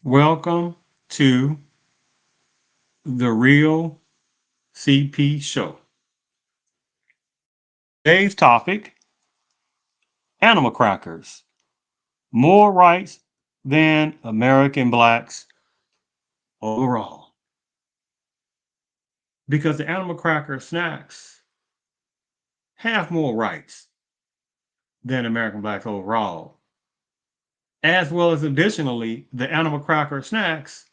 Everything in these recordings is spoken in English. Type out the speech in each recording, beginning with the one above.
Welcome to the Real CP Show. Today's topic: animal crackers. More rights than American blacks overall. Because the animal cracker snacks have more rights than American blacks overall. As well as additionally, the animal cracker snacks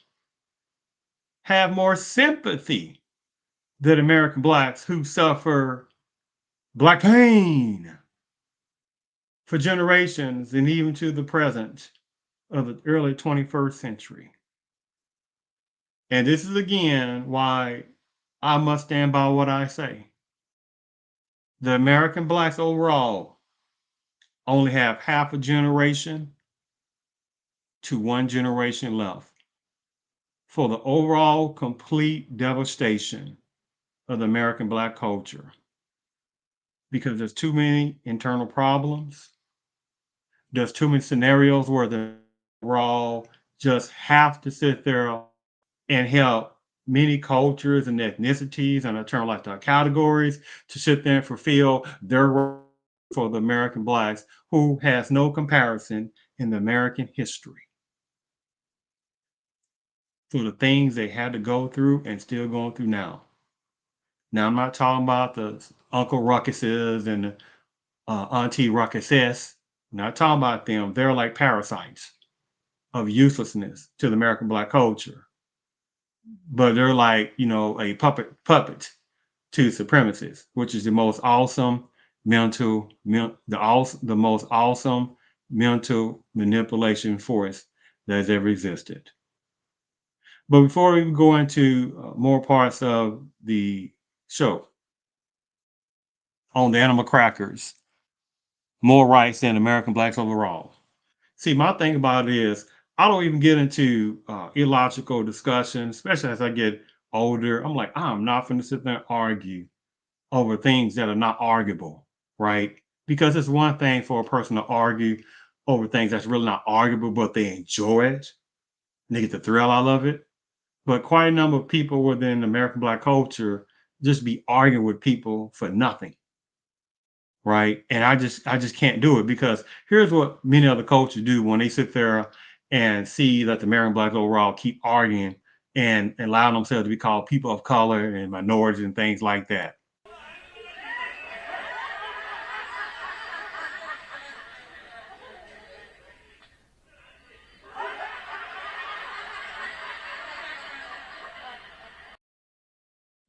have more sympathy than American blacks who suffer black pain for generations and even to the present of the early 21st century. And this is again why I must stand by what I say. The American blacks overall only have half a generation to one generation left for the overall complete devastation of the American black culture because there's too many internal problems. There's too many scenarios where the overall just have to sit there and help many cultures and ethnicities and alternative lifestyle categories to sit there and fulfill their role for the American blacks who has no comparison in the American history for the things they had to go through and still going through now. Now, I'm not talking about the Uncle Ruckuses and the Auntie Ruckuses. I'm not talking about them. They're like parasites of uselessness to the American black culture. But they're like, a puppet to supremacists, which is the most awesome the most awesome mental manipulation force that has ever existed. But before we go into more parts of the show on the animal crackers, more rights than American blacks overall. See, my thing about it is I don't even get into illogical discussions, especially as I get older. I'm like, I'm not going to sit there and argue over things that are not arguable, right? Because it's one thing for a person to argue over things that's really not arguable, but they enjoy it and they get the thrill out of it. But quite a number of people within American black culture just be arguing with people for nothing, right? And I just can't do it because here's what many other cultures do when they sit there and see that the American blacks overall keep arguing and allowing themselves to be called people of color and minorities and things like that.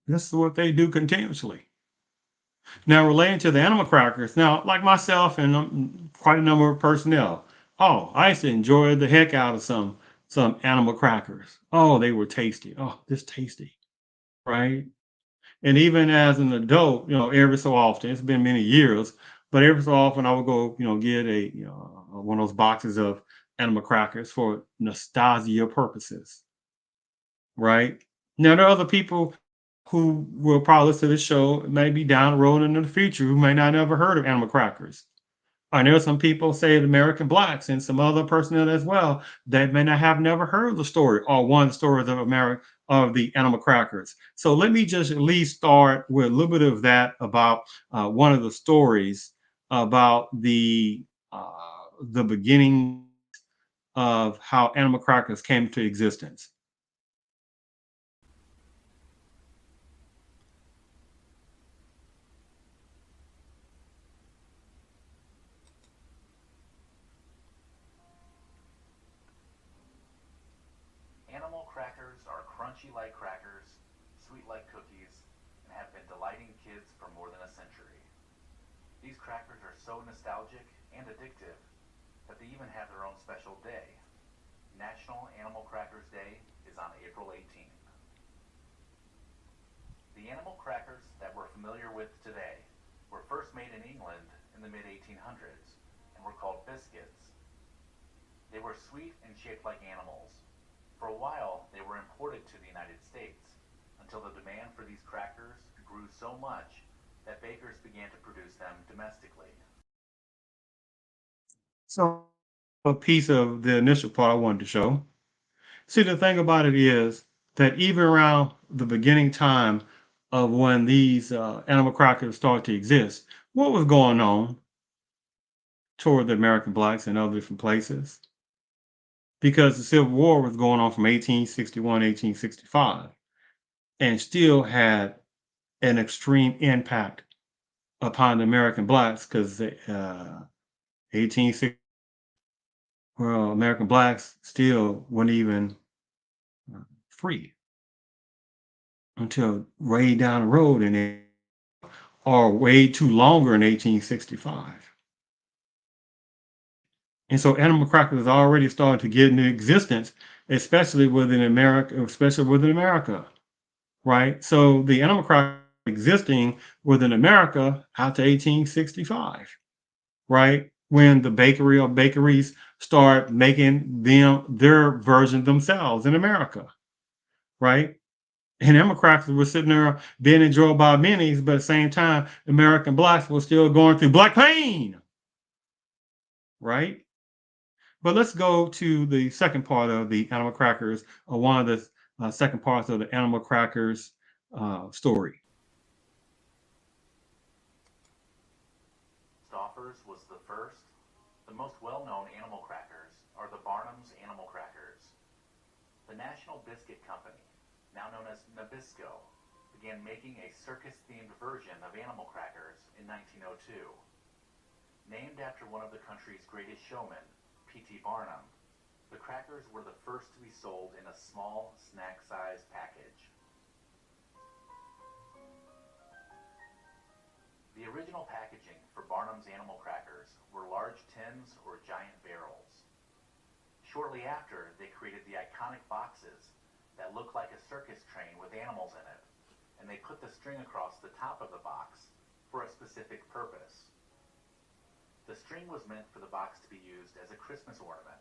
This is what they do continuously. Now, relating to the animal crackers, now, like myself and quite a number of personnel, oh, I used to enjoy the heck out of some animal crackers. Oh, they were tasty. Oh, this tasty, right? And even as an adult, every so often, it's been many years, but every so often I would go, get one of those boxes of animal crackers for nostalgia purposes, right? Now there are other people who will probably listen to this show maybe down the road in the future who may not ever heard of animal crackers. I know some people say the American blacks and some other personnel as well that may not have never heard the story or one of the stories of America of the animal crackers. So let me just at least start with a little bit of that about one of the stories about uh, the beginning of how animal crackers came to existence. Animal crackers are crunchy like crackers, sweet like cookies, and have been delighting kids for more than a century. These crackers are so nostalgic and addictive that they even have their own special day. National Animal Crackers Day is on April 18th. The animal crackers that we're familiar with today were first made in England in the mid 1800s and were called biscuits. They were sweet and shaped like animals. For a while, they were imported to the United States until the demand for these crackers grew so much that bakers began to produce them domestically. So a piece of the initial part I wanted to show. See, the thing about it is that even around the beginning time of when these animal crackers started to exist, what was going on toward the American blacks in other different places? Because the Civil War was going on from 1861, 1865, and still had an extreme impact upon the American blacks because 1860, well, American blacks still weren't even uh, free until way down the road in it, or way too longer in 1865. And so animal crackers is already starting to get into existence, especially within America, right? So the animal cracker existing within America after 1865, right? When the bakery or bakeries start making their version themselves in America, right? And Democrats were sitting there being enjoyed by many, but at the same time, American blacks were still going through black pain, right? But let's go to the second part of the animal crackers, or one of the second parts of the animal crackers story. Stouffer's was the first. The most well-known animal crackers are the Barnum's Animal Crackers. The National Biscuit Company, now known as Nabisco, began making a circus-themed version of animal crackers in 1902. Named after one of the country's greatest showmen, P.T. Barnum, the crackers were the first to be sold in a small, snack-sized package. The original packaging for Barnum's Animal Crackers were large tins or giant barrels. Shortly after, they created the iconic boxes that look like a circus train with animals in it, and they put the string across the top of the box for a specific purpose. The string was meant for the box to be used as a Christmas ornament.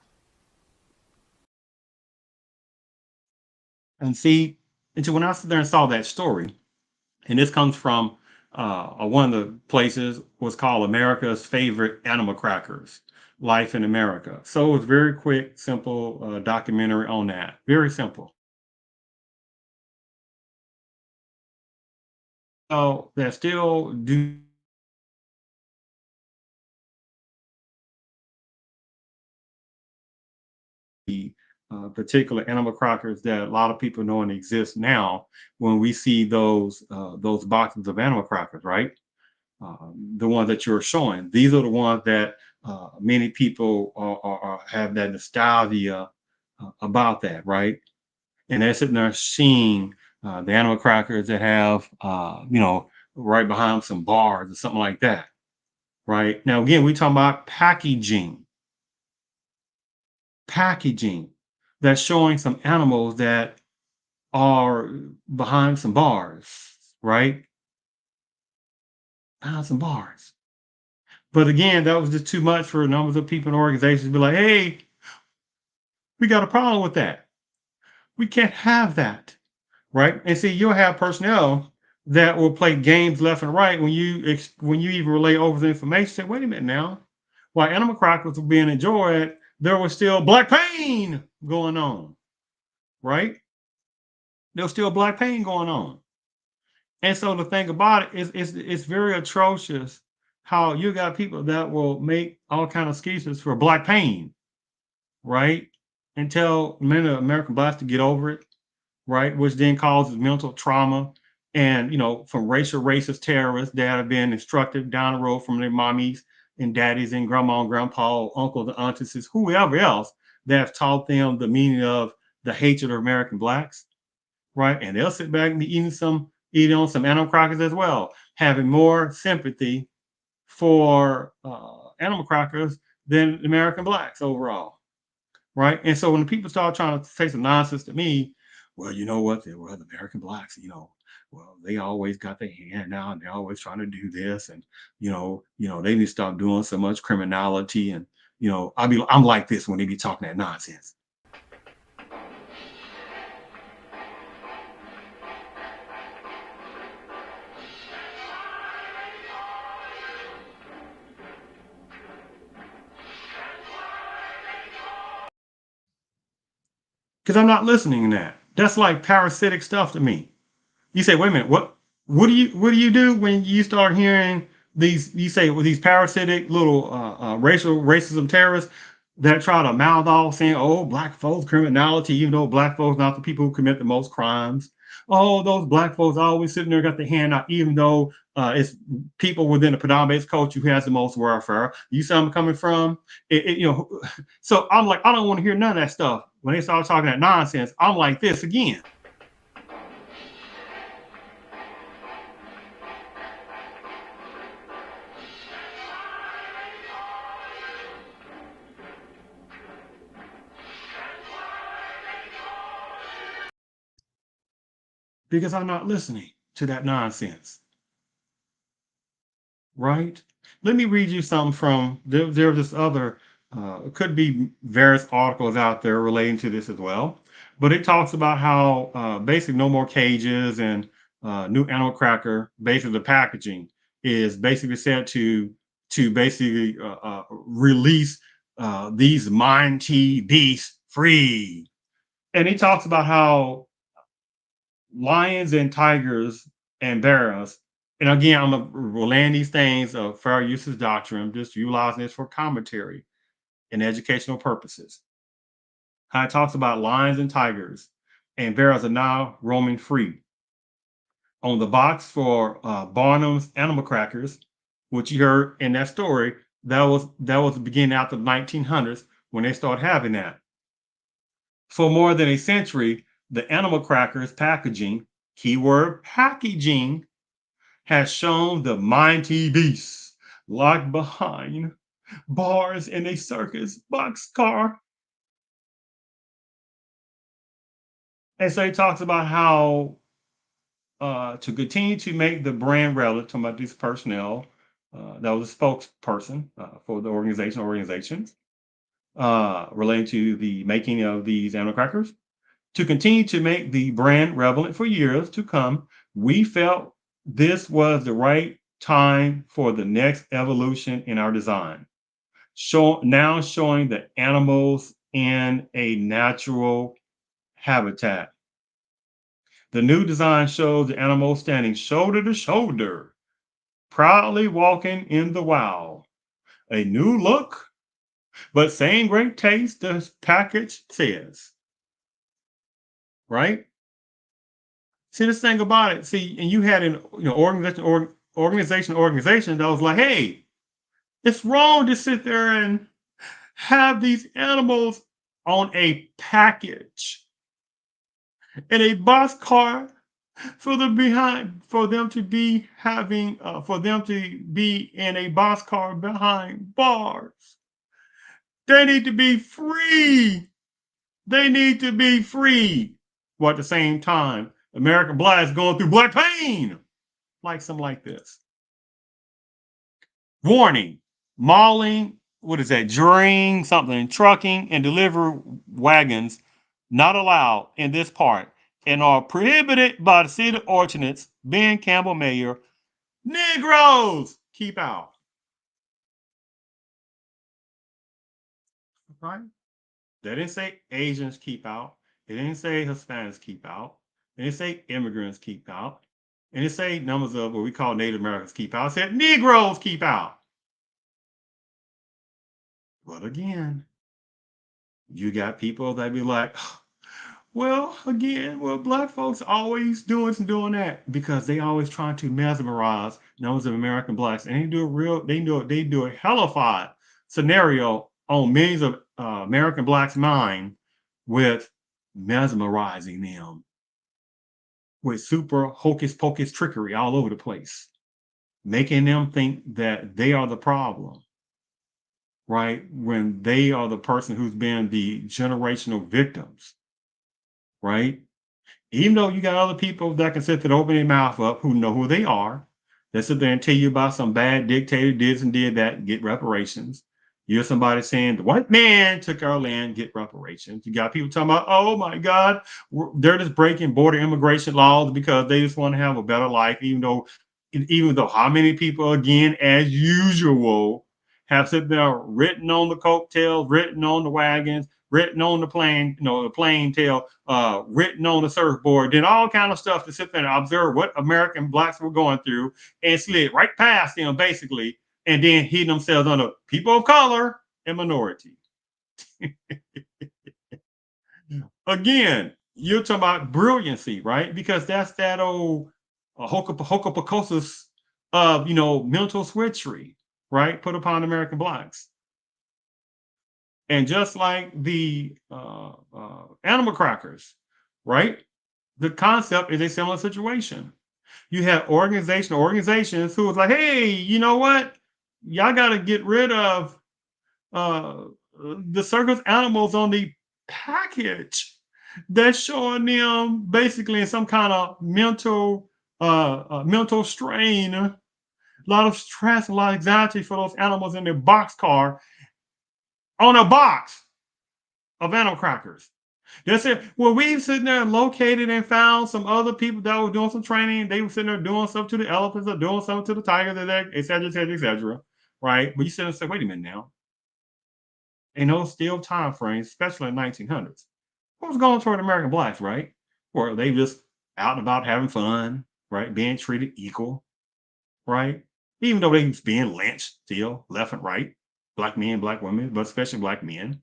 And see, and so when I sit there and saw that story, and this comes from one of the places was called America's Favorite Animal Crackers, Life in America. So it was very quick, simple documentary on that. Very simple. So that still do the particular animal crackers that a lot of people know and exist now when we see those boxes of animal crackers, right? The ones that you're showing. These are the ones that many people have that nostalgia about that, right? And they're sitting there seeing the animal crackers that have, right behind some bars or something like that, right? Now, again, we talking about packaging that's showing some animals that are behind some bars, right? Behind some bars. But again, that was just too much for numbers of people and organizations to be like, hey, we got a problem with that. We can't have that. Right. And see, you'll have personnel that will play games left and right when you even relay over the information. Say, wait a minute now. While animal crackers were being enjoyed, there was still black pain going on. Right. There was still black pain going on. And so the thing about it is it's very atrocious how you got people that will make all kind of excuses for black pain, right? And tell many American blacks to get over it, right? Which then causes mental trauma and, from racial racist terrorists that have been instructed down the road from their mommies and daddies and grandma and grandpa, uncles and aunties, whoever else that have taught them the meaning of the hatred of American blacks, right? And they'll sit back and be eating on some animal crackers as well, having more sympathy for animal crackers than American blacks overall, right? And so when the people start trying to say some nonsense to me, well, you know what? They were the American blacks, well, they always got their hand out and they're always trying to do this. And, they need to stop doing so much criminality. And, I'm like this when they be talking that nonsense. because I'm not listening to that. That's like parasitic stuff to me. You say, wait a minute, what do you do when you start hearing these? You say with these parasitic little racial racism terrorists that try to mouth off saying, "Oh, black folks criminality," even though black folks not the people who commit the most crimes. Oh, those black folks always sitting there got their hand out, even though it's people within the predominant culture who has the most welfare. You see where I'm coming from? So I'm like, I don't want to hear none of that stuff. When they start talking that nonsense, I'm like this again. Because I'm not listening to that nonsense, right? Let me read you some from there's this other, could be various articles out there relating to this as well, but it talks about how basically no more cages and new animal cracker, basically the packaging is basically set to basically release these mighty beasts free. And he talks about how lions and tigers and bears. And again, I'm gonna relay these things of fair usage doctrine, just utilizing this for commentary and educational purposes. How it talks about lions and tigers and bears are now roaming free. On the box for Barnum's Animal Crackers, which you heard in that story, that was the beginning after the 1900s when they started having that. For more than a century, the Animal Crackers packaging, keyword packaging, has shown the mighty beasts locked behind bars in a circus boxcar. And so he talks about how to continue to make the brand relevant, talking about this personnel, that was a spokesperson for the organizations relating to the making of these animal crackers. To continue to make the brand relevant for years to come, we felt this was the right time for the next evolution in our design. Now showing the animals in a natural habitat. The new design shows the animals standing shoulder to shoulder, proudly walking in the wild. A new look, but same great taste, the package says, right? See, this thing about it, see, and you had an organization that was like, hey, it's wrong to sit there and have these animals on a package in a box car for them to be having for them to be in a box car behind bars. They need to be free. They need to be free. While at the same time, American Black is going through black pain. Like something like this. Warning, mauling, what is that, during something, trucking and delivery wagons not allowed in this part and are prohibited by the city ordinance, Ben Campbell Mayor. Negroes keep out. Right? They didn't say Asians keep out. They didn't say Hispanics keep out. They didn't say immigrants keep out. And they say numbers of what we call Native Americans keep out. It said Negroes keep out. But again, you got people that be like, well, again, well, black folks always doing this and doing that because they always trying to mesmerize numbers of American blacks, and they do a hellified scenario on millions of American blacks' mind with mesmerizing them with super hocus pocus trickery all over the place, making them think that they are the problem, right? When they are the person who's been the generational victims, right? Even though you got other people that can sit there and open their mouth up who know who they are, they sit there and tell you about some bad dictator did and did that, and get reparations. You hear somebody saying the white man took our land, get reparations. You got people talking about, oh my God, they're just breaking border immigration laws because they just want to have a better life, even though how many people, again, as usual, have sit there written on the coattails, written on the wagons, written on the plane, the plane tail, written on the surfboard, did all kind of stuff to sit there and observe what American blacks were going through and slid right past them basically, and then hid themselves under people of color and minority. Again, you're talking about brilliancy, right? Because that's that old hokupocosis of mental switchery, right? Put upon American blacks. And just like the animal crackers, right? The concept is a similar situation. You have organizations who was like, hey, you know what? Y'all got to get rid of uh, the circus animals on the package that's showing them basically in some kind of mental strain, a lot of stress, a lot of anxiety for those animals in their box car on a box of animal crackers. They said, well, we sitting there located and found some other people that were doing some training. They were sitting there doing something to the elephants or doing something to the tigers, et cetera, et cetera, et cetera. Right? But you sit and say, wait a minute now. In those still time frames, especially in the 1900s, what was going toward American blacks, right? Or they just out and about having fun, right? Being treated equal, right? Even though they was being lynched still, left and right, black men, black women, but especially black men.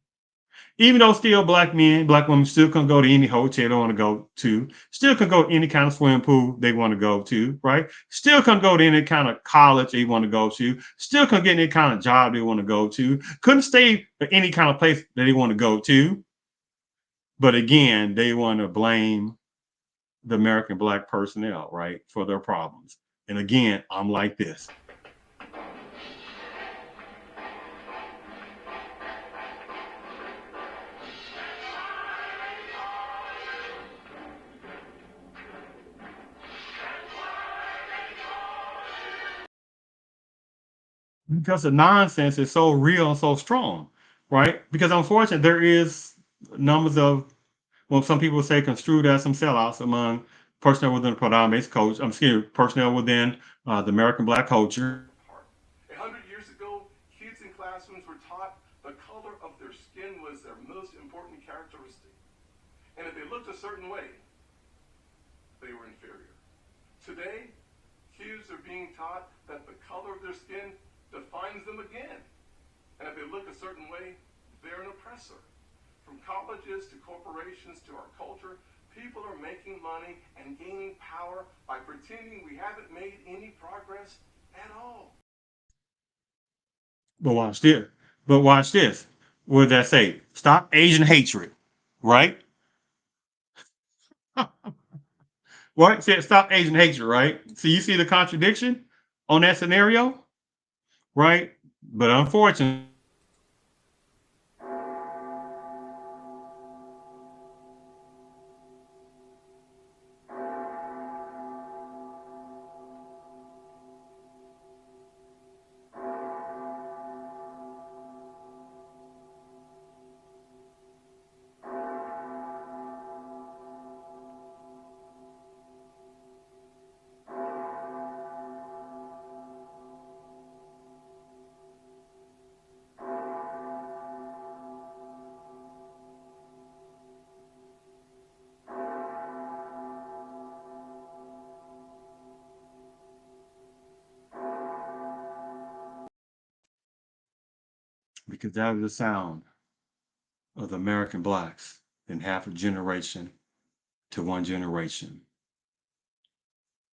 Even though still black men, black women still can go to any hotel they want to go to, still can go to any kind of swimming pool they want to go to, right? Still can go to any kind of college they want to go to, still can get any kind of job they want to go to, couldn't stay at any kind of place that they want to go to. But again, they want to blame the American black personnel, right, for their problems. And again, I'm like this. Because the nonsense is so real and so strong, right? Because unfortunately, there is numbers of, well, some people say construed as some sellouts among personnel within the predominant coach. I'm excuse me, personnel within the American black culture. 100 years ago, kids in classrooms were taught the color of their skin was their most important characteristic. And if they looked a certain way, they were inferior. Today, kids are being taught that the color of their skin defines them again. And if they look a certain way, they're an oppressor. From colleges to corporations to our culture, people are making money and gaining power by pretending we haven't made any progress at all. But watch this. But watch this. What did that say? Stop Asian hatred, right? Right? Said stop Asian hatred, right? So you see the contradiction on that scenario, right? But unfortunately, because that was the sound of the American blacks in half a generation to one generation.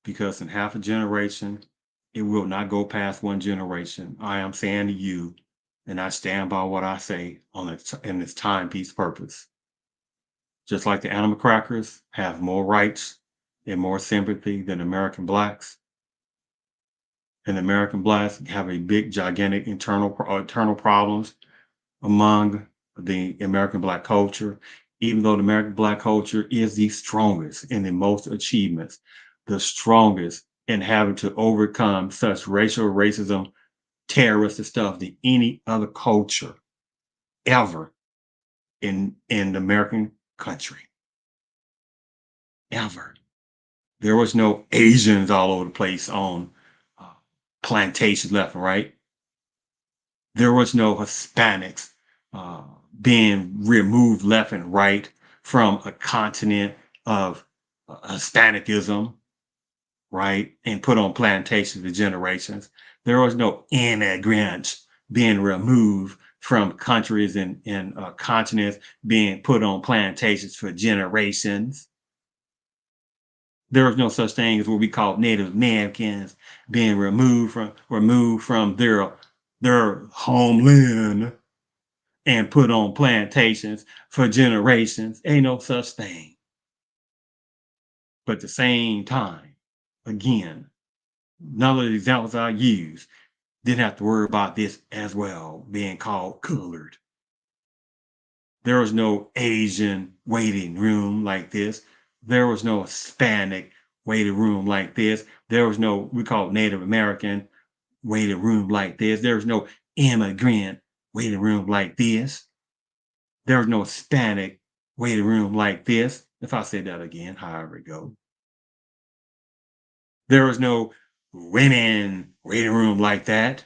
Because in half a generation, it will not go past one generation. I am saying to you, and I stand by what I say on in its timepiece purpose. Just like the animal crackers have more rights and more sympathy than American blacks, and American blacks have a big, gigantic internal problems among the American black culture, even though the American black culture is the strongest in the most achievements, the strongest in having to overcome such racial racism, terroristic stuff than any other culture ever in the American country. Ever. There was no Asians all over the place on uh, plantations left and right. There was no Hispanics, uh, being removed left and right from a continent of Hispanicism, right, and put on plantations for generations. There was no immigrants being removed from countries and continents being put on plantations for generations. There was no such thing as what we call Native Americans being removed from their homeland and put on plantations for generations. Ain't no such thing. But at the same time, again, none of the examples I use didn't have to worry about this as well, being called colored. There was no Asian waiting room like this. There was no Hispanic waiting room like this. There was no, we call it Native American waiting room like this. There was no immigrant waiting room like this. There was no Hispanic waiting room like this. If I say that again, however it goes. There was no women waiting room like that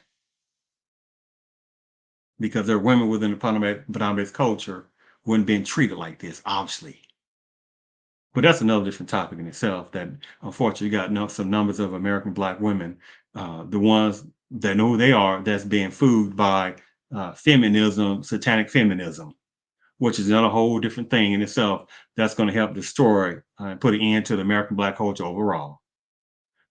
because there are women within the Panamese culture wouldn't been treated like this, obviously. But that's another different topic in itself. That unfortunately got some numbers of American Black women, the ones that know who they are, that's being fooled by feminism, satanic feminism, which is another whole different thing in itself. That's going to help destroy and put an end to the American Black culture overall.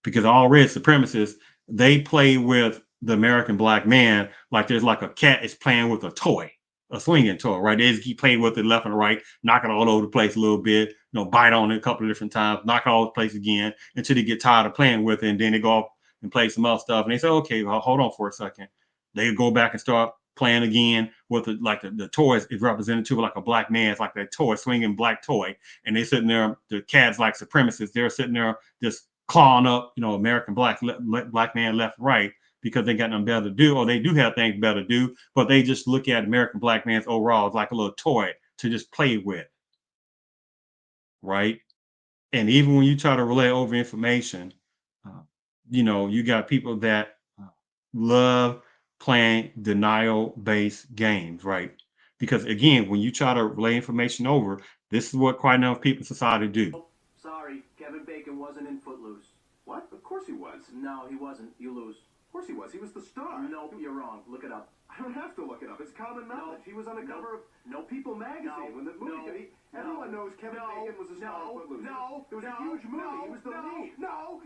Because all red supremacists, they play with the American Black man like there's like a cat is playing with a toy, a swinging toy, right? They just keep playing with it left and right, knock it all over the place a little bit, bite on it a couple of different times, knock it all over the place again until they get tired of playing with it, and then they go off and play some other stuff, and they say, okay, well, hold on for a second. They go back and start playing again with the toys is represented to like a black man. It's like that toy, swinging black toy, and they sitting there, the cats like supremacists, they're sitting there just clawing up, American black man left and right because they got nothing better to do, or they do have things better to do, but they just look at American black man's overall as like a little toy to just play with, right? And even when you try to relay over information, you got people that love playing denial-based games, right? Because again, when you try to relay information over, this is what quite enough people in society do. Sorry, Kevin Bacon wasn't in Footloose. What? Of course he was. No, he wasn't. You lose. Of course he was. He was the star. Nope, you're wrong. Look it up. I don't have to look it up. It's common knowledge. He was on the cover of No. People magazine when the movie. Everyone knows Kevin Bacon was a star of Footloose. It was a huge movie. He was the lead. No.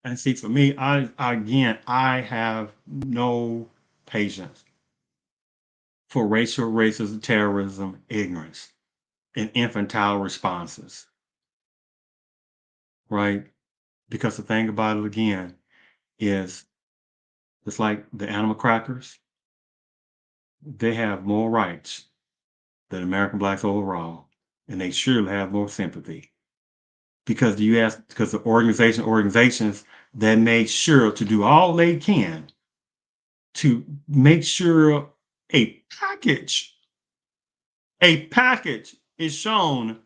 And see, for me, I have no patience for racial racism, terrorism, ignorance, and infantile responses, right? Because the thing about it again is it's like the animal crackers, they have more rights than American blacks overall, and they surely have more sympathy. Because the organizations that made sure to do all they can to make sure a package a package is shown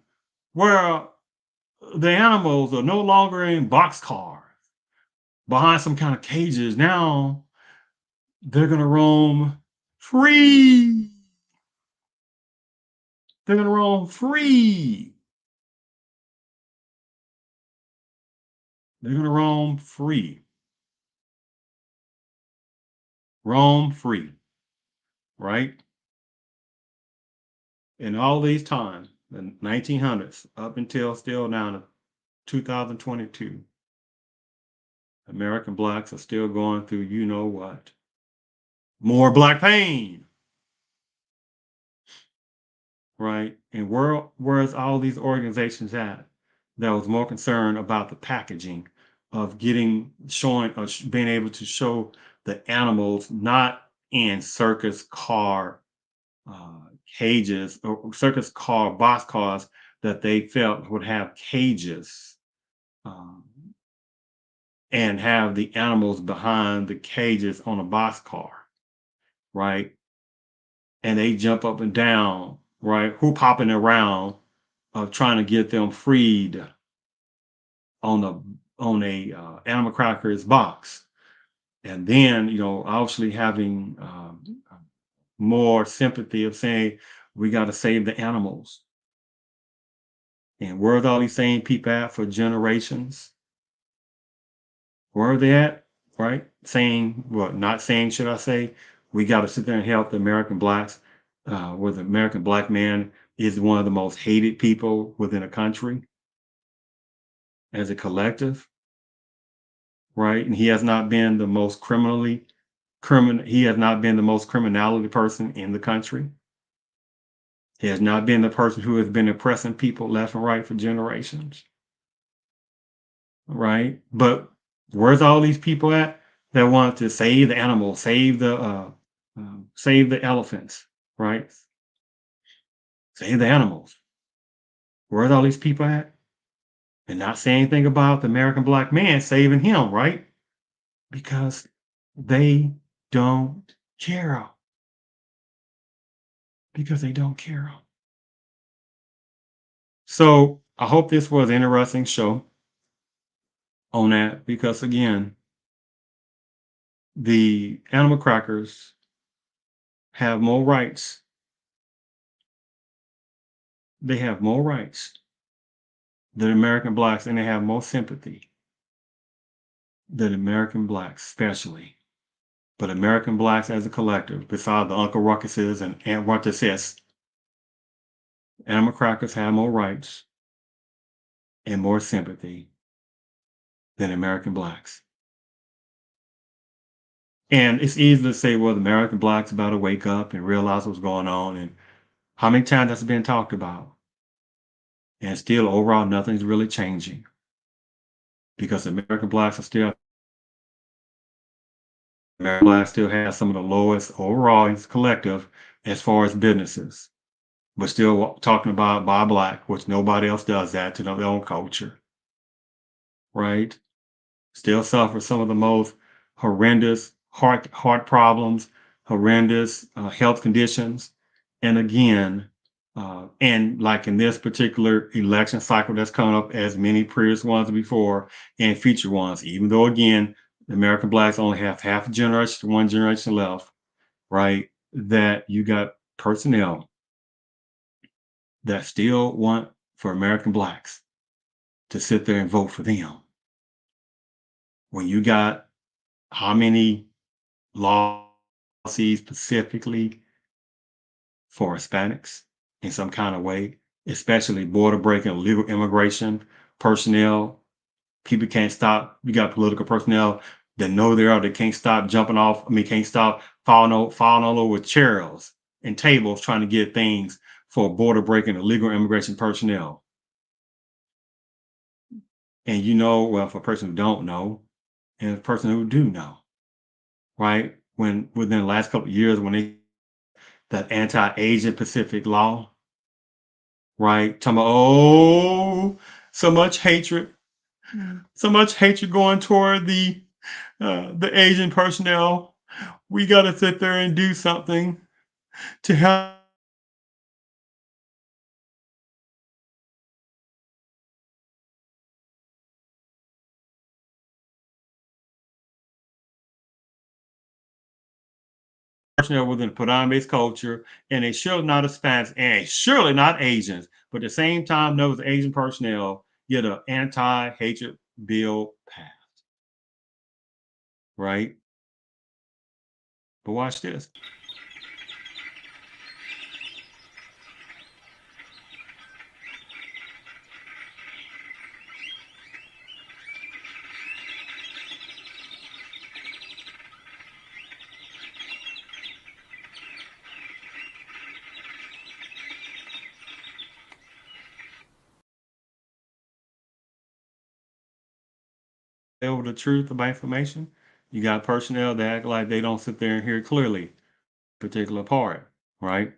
where the animals are no longer in boxcars behind some kind of cages. Now they're going to roam free. They're going to roam free. They're going to roam free. Roam free. Right? In all these times, the 1900s, up until still now to 2022, American blacks are still going through you know what. More black pain. Right? And where's all these organizations at that was more concerned about the packaging of being able to show the animals not in circus car uh, cages or circus car box cars that they felt would have cages um, and have the animals behind the cages on a box car, right? And they jump up and down, right? Hoop hopping around of trying to get them freed on a animal crackers box. And then, obviously having more sympathy of saying we got to save the animals. And where's all these same people at for generations? Where are they at? Right? Saying, well, not saying, should I say, we got to sit there and help the American blacks, where the American black man is one of the most hated people within a country as a collective, right? And he has not been the most he has not been the most criminality person in the country. He has not been the person who has been oppressing people left and right for generations, right? But where's all these people at that want to save the animals, save the elephants, right? Save the animals. Where's all these people at? And not say anything about the American black man saving him, right? Because they don't care. Because they don't care. So I hope this was an interesting show on that because again, the animal crackers have more rights. They have more rights than American blacks, and they have more sympathy than American blacks, especially. But American blacks as a collective, besides the Uncle Ruckuses and Aunt Ruckuses, animal crackers have more rights and more sympathy than American blacks. And it's easy to say, well, the American blacks about to wake up and realize what's going on. And how many times that's been talked about? And still, overall, nothing's really changing because American blacks are still, American blacks still have some of the lowest overall in collective as far as businesses. But still talking about by black, which nobody else does that to their own culture, right? Still suffer some of the most horrendous heart problems, horrendous health conditions, and again, and like in this particular election cycle that's coming up, as many previous ones before and future ones, even though again, the American blacks only have half a generation, one generation left, right? That you got personnel that still want for American blacks to sit there and vote for them. When you got how many laws specifically for Hispanics in some kind of way, especially border breaking, illegal immigration personnel. People can't stop. You got political personnel that know they are, they can't stop jumping off. I mean, can't stop falling all over chairs and tables trying to get things for border breaking, illegal immigration personnel. And well, for a person who don't know, and a person who do know, right? When within the last couple of years, when they that anti-Asian Pacific law, right? Talking about, oh, so much hatred, so much hatred going toward the Asian personnel. We got to sit there and do something to help personnel within predominant culture, and they surely not Hispanics, and they surely not Asians. But at the same time, those Asian personnel get an anti-hatred bill passed, right? But watch this. Over the truth about information. You got personnel that act like they don't sit there and hear clearly particular part, right?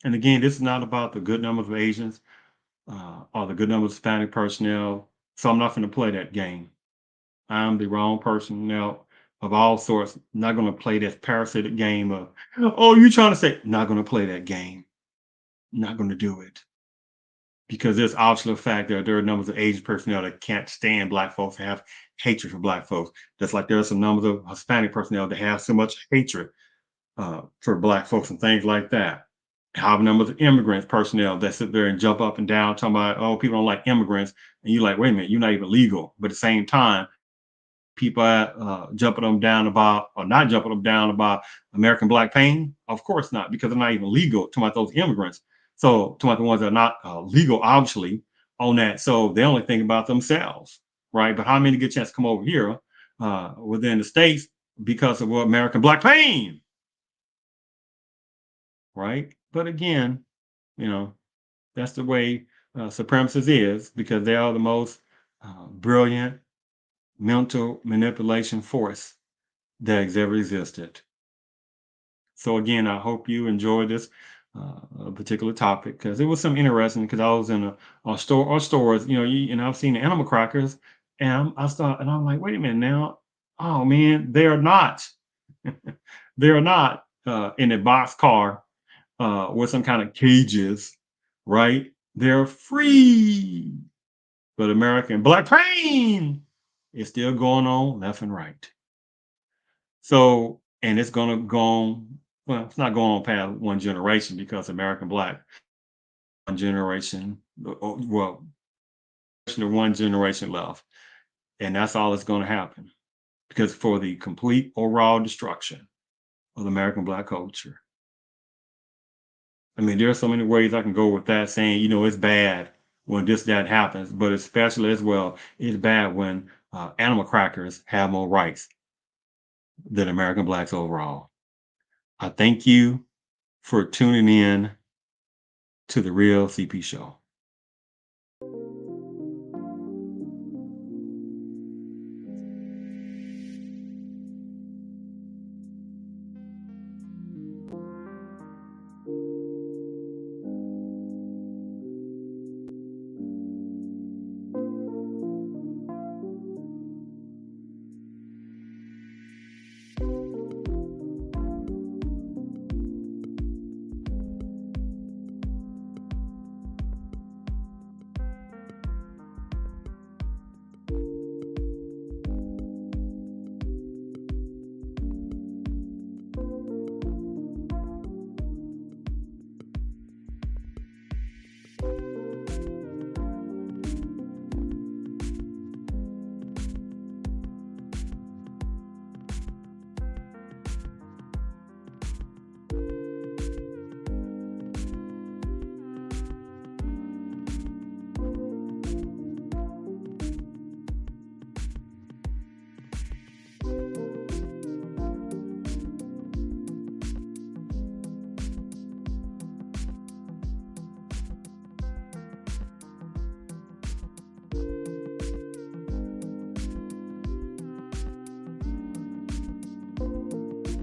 And again, this is not about the good numbers of Asians or the good numbers of Hispanic personnel. So I'm not going to play that game. I'm the wrong personnel of all sorts. Not going to play this parasitic game of, oh, you trying to say, not going to play that game. Not going to do it. because there's obviously the fact that there are numbers of Asian personnel that can't stand black folks and have hatred for black folks. Just like there are some numbers of Hispanic personnel that have so much hatred for black folks and things like that. However, numbers of immigrants personnel that sit there and jump up and down talking about, oh, people don't like immigrants, and you're like, wait a minute, you're not even legal. But at the same time, people jumping them down about, or not jumping them down about American black pain? Of course not, because they're not even legal to about those immigrants. So to about the ones that are not legal, obviously, on that. So they only think about themselves, right? But how many get a chance to come over here within the states because of what American black pain, right? But again, you know, that's the way supremacists is because they are the most brilliant mental manipulation force that has ever existed. So again, I hope you enjoyed this particular topic because it was some interesting. Because I was in a store or stores, and I've seen the animal crackers, and I start and I'm like, wait a minute now, oh man, they are not, they are not in a box car with some kind of cages, right? They're free, but American black pain is still going on left and right. So, and it's gonna go on, well, it's not going on past one generation because American Black, one generation, well, one generation left. And that's all that's gonna happen. Because for the complete overall destruction of the American Black culture. I mean, there are so many ways I can go with that saying, it's bad when that happens, but especially as well, it's bad when animal crackers have more rights than American blacks overall. I thank you for tuning in to the Real CP Show.